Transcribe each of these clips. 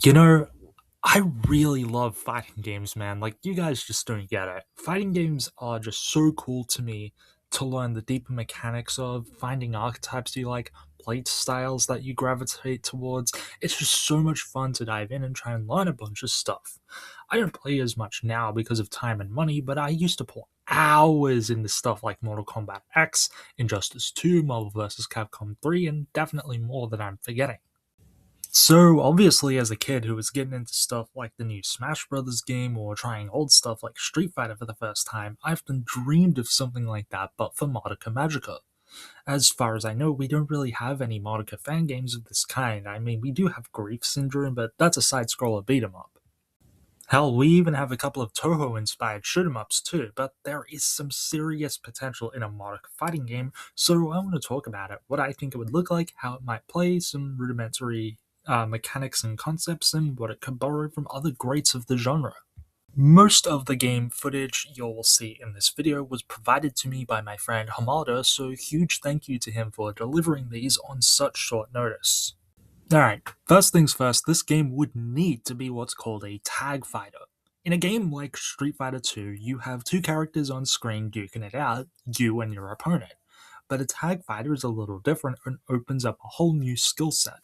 You know, I really love fighting games, man. Like, you guys just don't get it. Fighting games are just so cool to me to learn the deeper mechanics of, finding archetypes you like, play styles that you gravitate towards. It's just so much fun to dive in and try and learn a bunch of stuff. I don't play as much now because of time and money, but I used to pour hours into stuff like Mortal Kombat X, Injustice 2, Marvel vs. Capcom 3, and definitely more that I'm forgetting. So, obviously, as a kid who was getting into stuff like the new Smash Brothers game or trying old stuff like Street Fighter for the first time, I often dreamed of something like that, but for Madoka Magica. As far as I know, we don't really have any Madoka fan games of this kind. I mean, we do have Grief Syndrome, but that's a side scroller beat 'em up. Hell, we even have a couple of Toho inspired shoot 'em ups too, but there is some serious potential in a Madoka fighting game, so I want to talk about it, what I think it would look like, how it might play, some rudimentary mechanics and concepts, and what it could borrow from other greats of the genre. Most of the game footage you'll see in this video was provided to me by my friend Hamada, so huge thank you to him for delivering these on such short notice. Alright, first things first, this game would need to be what's called a tag fighter. In a game like Street Fighter 2, you have two characters on screen duking it out, you and your opponent. But a tag fighter is a little different and opens up a whole new skill set.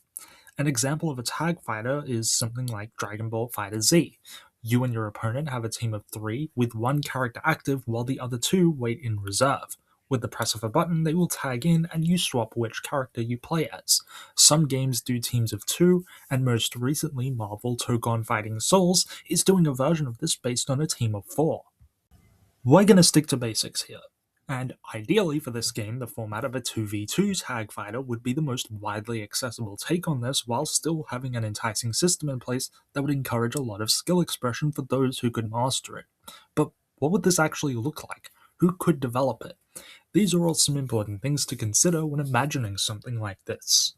An example of a tag fighter is something like Dragon Ball Fighter Z. You and your opponent have a team of three, with one character active while the other two wait in reserve. With the press of a button, they will tag in and you swap which character you play as. Some games do teams of two, and most recently Marvel Togon Fighting Souls is doing a version of this based on a team of four. We're going to stick to basics here. And ideally for this game, the format of a 2v2 tag fighter would be the most widely accessible take on this while still having an enticing system in place that would encourage a lot of skill expression for those who could master it. But what would this actually look like? Who could develop it? These are all some important things to consider when imagining something like this.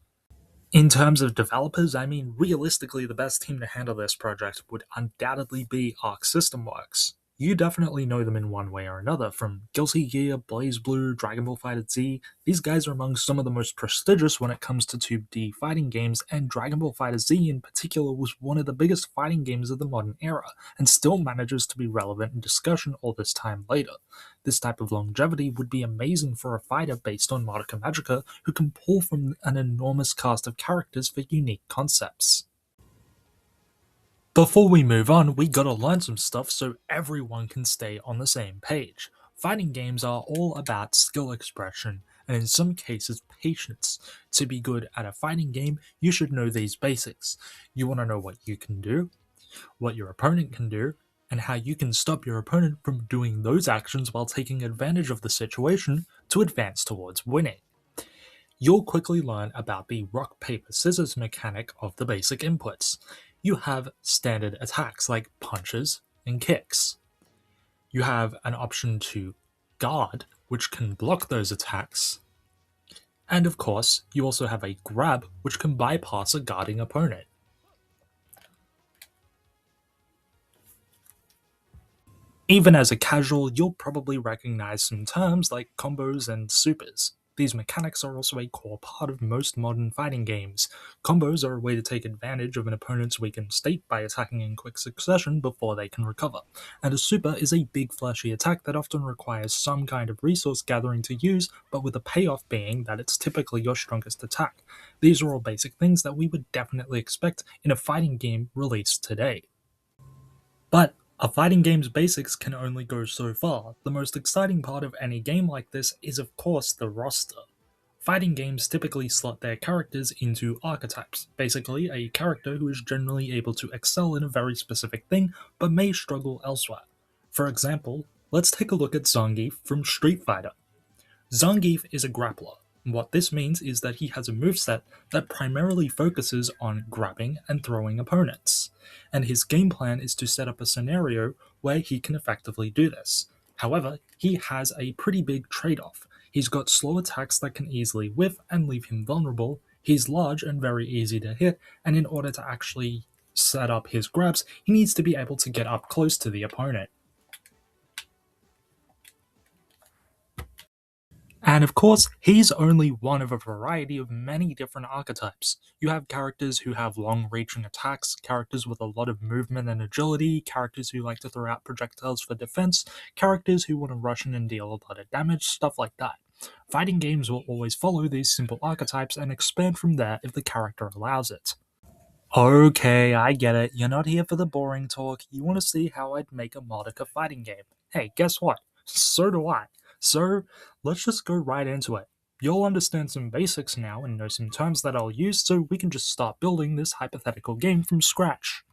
In terms of developers, I mean, realistically, the best team to handle this project would undoubtedly be Arc System Works. You definitely know them in one way or another, from Guilty Gear, Blaze Blue, Dragon Ball Fighter Z. These guys are among some of the most prestigious when it comes to 2D fighting games, and Dragon Ball Fighter Z in particular was one of the biggest fighting games of the modern era, and still manages to be relevant in discussion all this time later. This type of longevity would be amazing for a fighter based on Madoka Magica who can pull from an enormous cast of characters for unique concepts. Before we move on, we gotta learn some stuff so everyone can stay on the same page. Fighting games are all about skill expression, and in some cases, patience. To be good at a fighting game, you should know these basics. You wanna know what you can do, what your opponent can do, and how you can stop your opponent from doing those actions while taking advantage of the situation to advance towards winning. You'll quickly learn about the rock, paper, scissors mechanic of the basic inputs. You have standard attacks like punches and kicks. You have an option to guard, which can block those attacks. And of course, you also have a grab, which can bypass a guarding opponent. Even as a casual, you'll probably recognize some terms like combos and supers. These mechanics are also a core part of most modern fighting games. Combos are a way to take advantage of an opponent's weakened state by attacking in quick succession before they can recover. And a super is a big flashy attack that often requires some kind of resource gathering to use, but with the payoff being that it's typically your strongest attack. These are all basic things that we would definitely expect in a fighting game released today. But a fighting game's basics can only go so far. The most exciting part of any game like this is of course the roster. Fighting games typically slot their characters into archetypes, basically a character who is generally able to excel in a very specific thing but may struggle elsewhere. For example, let's take a look at Zangief from Street Fighter. Zangief is a grappler. What this means is that he has a moveset that primarily focuses on grabbing and throwing opponents, and his game plan is to set up a scenario where he can effectively do this. However, he has a pretty big trade-off. He's got slow attacks that can easily whiff and leave him vulnerable, he's large and very easy to hit, and in order to actually set up his grabs, he needs to be able to get up close to the opponent. And of course, he's only one of a variety of many different archetypes. You have characters who have long reaching attacks, characters with a lot of movement and agility, characters who like to throw out projectiles for defense, characters who want to rush in and deal a lot of damage, stuff like that. Fighting games will always follow these simple archetypes and expand from there if the character allows it. Okay, I get it. You're not here for the boring talk. You want to see how I'd make a Madoka fighting game. Hey, guess what? So do I. So, let's just go right into it. You'll understand some basics now and know some terms that I'll use so we can just start building this hypothetical game from scratch.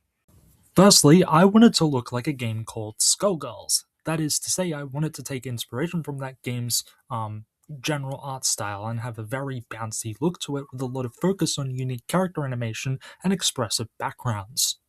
Firstly, I wanted to look like a game called Skullgirls. That is to say, I wanted to take inspiration from that game's general art style and have a very bouncy look to it with a lot of focus on unique character animation and expressive backgrounds.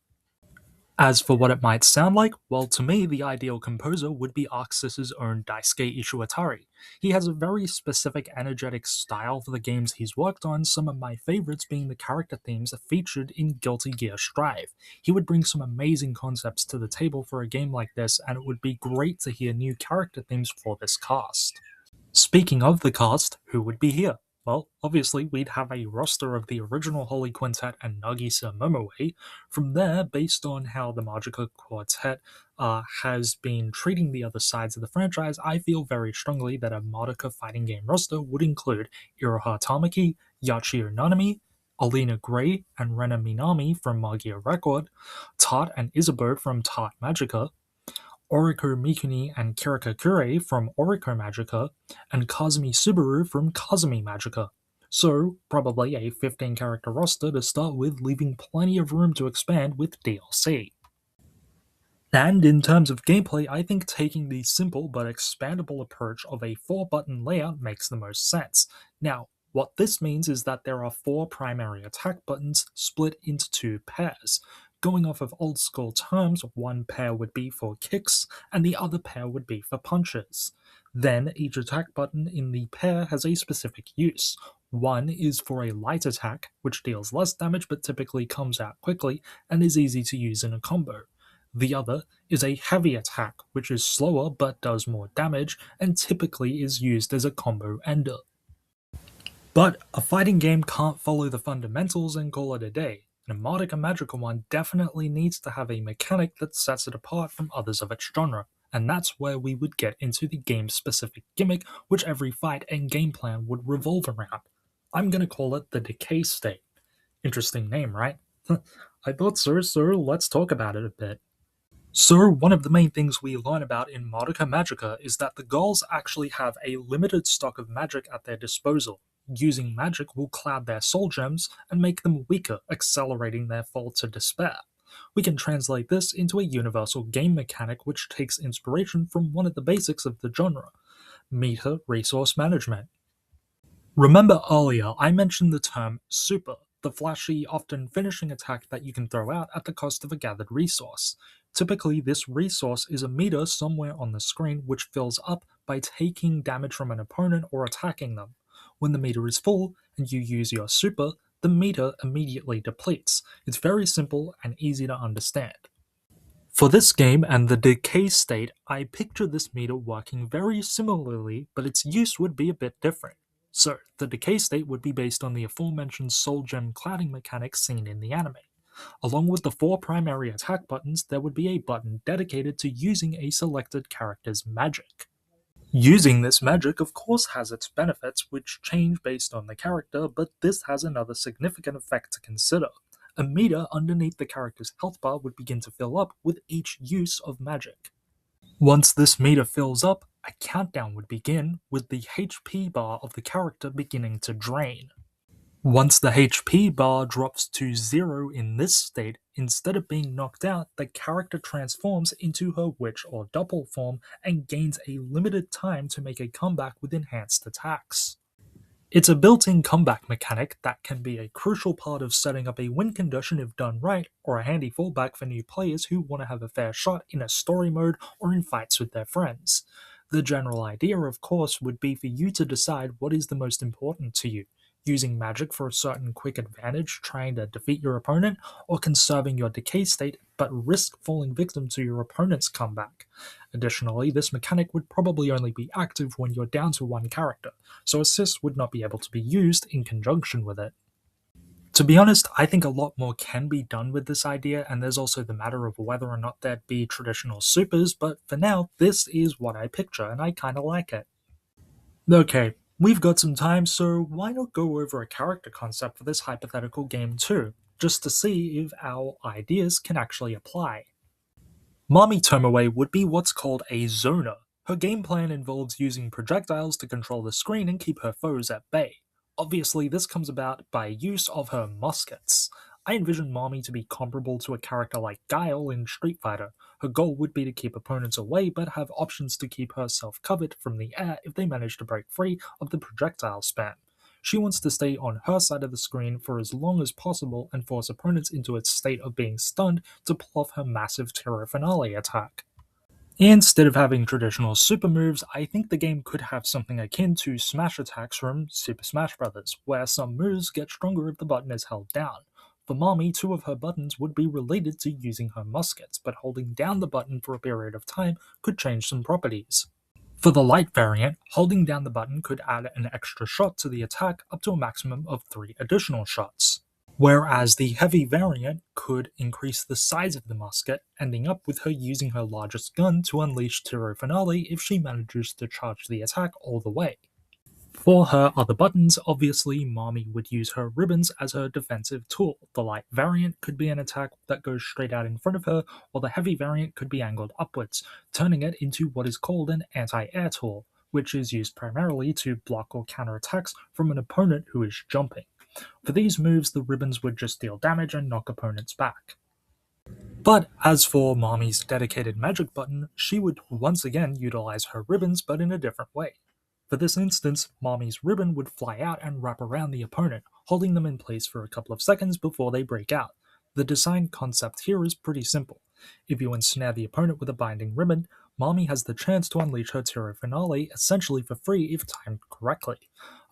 As for what it might sound like, well, to me, the ideal composer would be Arxis' own Daisuke Ishiwatari. He has a very specific, energetic style for the games he's worked on, some of my favorites being the character themes featured in Guilty Gear Strive. He would bring some amazing concepts to the table for a game like this, and it would be great to hear new character themes for this cast. Speaking of the cast, who would be here? Well, obviously, we'd have a roster of the original Holy Quintet and Nagisa Momoe. From there, based on how the Magica Quartet has been treating the other sides of the franchise, I feel very strongly that a Madoka fighting game roster would include Iroha Tamaki, Yachiro Nanami, Alina Gray and Rena Minami from Magia Record, Tart and Isabeau from Tart Magica, Oriko Mikuni and Kirika Kure from Oriko Magica, and Kazumi Subaru from Kazumi Magica. So, probably a 15 character roster to start with, leaving plenty of room to expand with DLC. And in terms of gameplay, I think taking the simple but expandable approach of a 4-button layout makes the most sense. Now, what this means is that there are 4 primary attack buttons split into 2 pairs. Going off of old school terms, one pair would be for kicks, and the other pair would be for punches. Then, each attack button in the pair has a specific use. One is for a light attack, which deals less damage but typically comes out quickly and is easy to use in a combo. The other is a heavy attack, which is slower but does more damage and typically is used as a combo ender. But a fighting game can't follow the fundamentals and call it a day, and a Madoka Magica one definitely needs to have a mechanic that sets it apart from others of its genre, and that's where we would get into the game-specific gimmick which every fight and game plan would revolve around. I'm gonna call it the decay state. Interesting name, right? I thought so let's talk about it a bit. So, one of the main things we learn about in Madoka Magica is that the girls actually have a limited stock of magic at their disposal. Using magic will cloud their soul gems and make them weaker, accelerating their fall to despair. We can translate this into a universal game mechanic which takes inspiration from one of the basics of the genre, meter resource management. Remember earlier I mentioned the term super, the flashy, often finishing attack that you can throw out at the cost of a gathered resource. Typically, this resource is a meter somewhere on the screen which fills up by taking damage from an opponent or attacking them. When the meter is full and you use your super, the meter immediately depletes. It's very simple and easy to understand. For this game and the decay state, I picture this meter working very similarly, but its use would be a bit different. So, the decay state would be based on the aforementioned soul gem clouding mechanic seen in the anime. Along with the 4 primary attack buttons, there would be a button dedicated to using a selected character's magic. Using this magic, of course, has its benefits, which change based on the character, but this has another significant effect to consider. A meter underneath the character's health bar would begin to fill up with each use of magic. Once this meter fills up, a countdown would begin, with the HP bar of the character beginning to drain. Once the HP bar drops to 0 in this state, instead of being knocked out, the character transforms into her witch or double form and gains a limited time to make a comeback with enhanced attacks. It's a built-in comeback mechanic that can be a crucial part of setting up a win condition if done right, or a handy fallback for new players who want to have a fair shot in a story mode or in fights with their friends. The general idea, of course, would be for you to decide what is the most important to you. using magic for a certain quick advantage, trying to defeat your opponent, or conserving your decay state but risk falling victim to your opponent's comeback. Additionally, this mechanic would probably only be active when you're down to one character, so assist would not be able to be used in conjunction with it. To be honest, I think a lot more can be done with this idea, and there's also the matter of whether or not there'd be traditional supers, but for now, this is what I picture, and I kinda like it. Okay, we've got some time, so why not go over a character concept for this hypothetical game too, just to see if our ideas can actually apply. Mami Tomoe would be what's called a zoner. Her game plan involves using projectiles to control the screen and keep her foes at bay. Obviously, this comes about by use of her muskets. I envision Mami to be comparable to a character like Guile in Street Fighter. Her goal would be to keep opponents away but have options to keep herself covered from the air if they manage to break free of the projectile spam. She wants to stay on her side of the screen for as long as possible and force opponents into a state of being stunned to pull off her massive Terror Finale attack. Instead of having traditional super moves, I think the game could have something akin to smash attacks from Super Smash Bros., where some moves get stronger if the button is held down. For Mami, two of her buttons would be related to using her muskets, but holding down the button for a period of time could change some properties. For the light variant, holding down the button could add an extra shot to the attack up to a maximum of 3 additional shots. Whereas the heavy variant could increase the size of the musket, ending up with her using her largest gun to unleash Tiro Finale if she manages to charge the attack all the way. For her other buttons, obviously Mami would use her ribbons as her defensive tool. The light variant could be an attack that goes straight out in front of her, while the heavy variant could be angled upwards, turning it into what is called an anti-air tool, which is used primarily to block or counter attacks from an opponent who is jumping. For these moves, the ribbons would just deal damage and knock opponents back. But as for Mami's dedicated magic button, she would once again utilize her ribbons but in a different way. For this instance, Mami's ribbon would fly out and wrap around the opponent, holding them in place for a couple of seconds before they break out. The design concept here is pretty simple. If you ensnare the opponent with a binding ribbon, Mami has the chance to unleash her Tiro Finale essentially for free if timed correctly.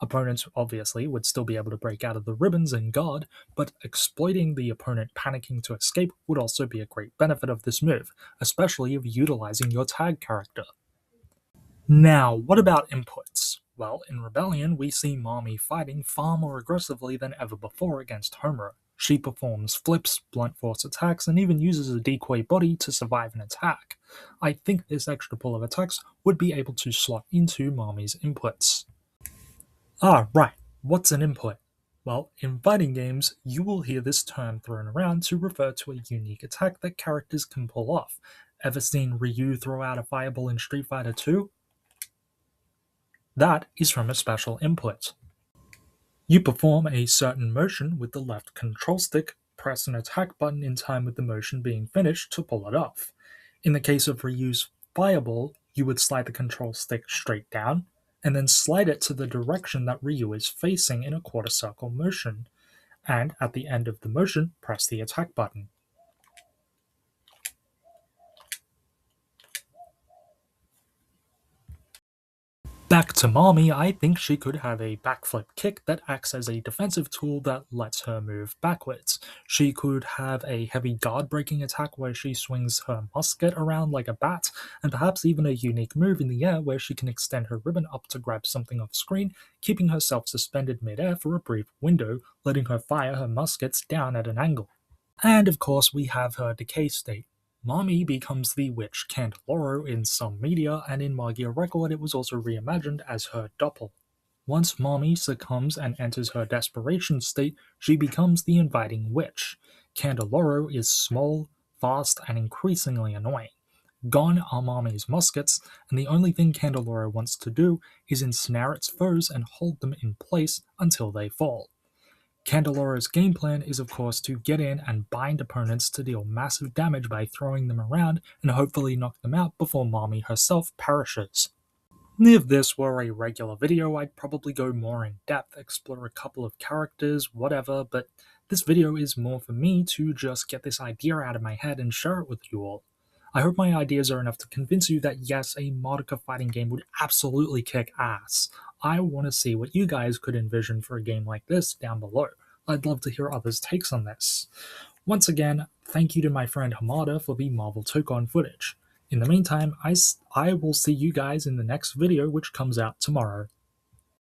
Opponents obviously would still be able to break out of the ribbons and guard, but exploiting the opponent panicking to escape would also be a great benefit of this move, especially if utilizing your tag character. Now, what about inputs? Well, in Rebellion, we see Mami fighting far more aggressively than ever before against Homura. She performs flips, blunt force attacks, and even uses a decoy body to survive an attack. I think this extra pool of attacks would be able to slot into Mami's inputs. Right, what's an input? Well, in fighting games, you will hear this term thrown around to refer to a unique attack that characters can pull off. Ever seen Ryu throw out a fireball in Street Fighter 2? That is from a special input. You perform a certain motion with the left control stick, press an attack button in time with the motion being finished to pull it off. In the case of Ryu's fireball, you would slide the control stick straight down, and then slide it to the direction that Ryu is facing in a quarter circle motion, and at the end of the motion, press the attack button. Back to Mami, I think she could have a backflip kick that acts as a defensive tool that lets her move backwards. She could have a heavy guard breaking attack where she swings her musket around like a bat, and perhaps even a unique move in the air where she can extend her ribbon up to grab something off screen, keeping herself suspended midair for a brief window, letting her fire her muskets down at an angle. And of course, we have her decay state. Mami becomes the witch Candeloro in some media, and in Magia Record it was also reimagined as her doppel. Once Mami succumbs and enters her desperation state, she becomes the inviting witch. Candeloro is small, fast, and increasingly annoying. Gone are Mami's muskets, and the only thing Candeloro wants to do is ensnare its foes and hold them in place until they fall. Candeloro's game plan is of course to get in and bind opponents to deal massive damage by throwing them around and hopefully knock them out before Mami herself perishes. If this were a regular video, I'd probably go more in depth, explore a couple of characters, whatever, but this video is more for me to just get this idea out of my head and share it with you all. I hope my ideas are enough to convince you that yes, a Madoka fighting game would absolutely kick ass. I want to see what you guys could envision for a game like this down below. I'd love to hear others' takes on this. Once again, thank you to my friend Hamada for the Marvel Tokon footage. In the meantime, I will see you guys in the next video, which comes out tomorrow.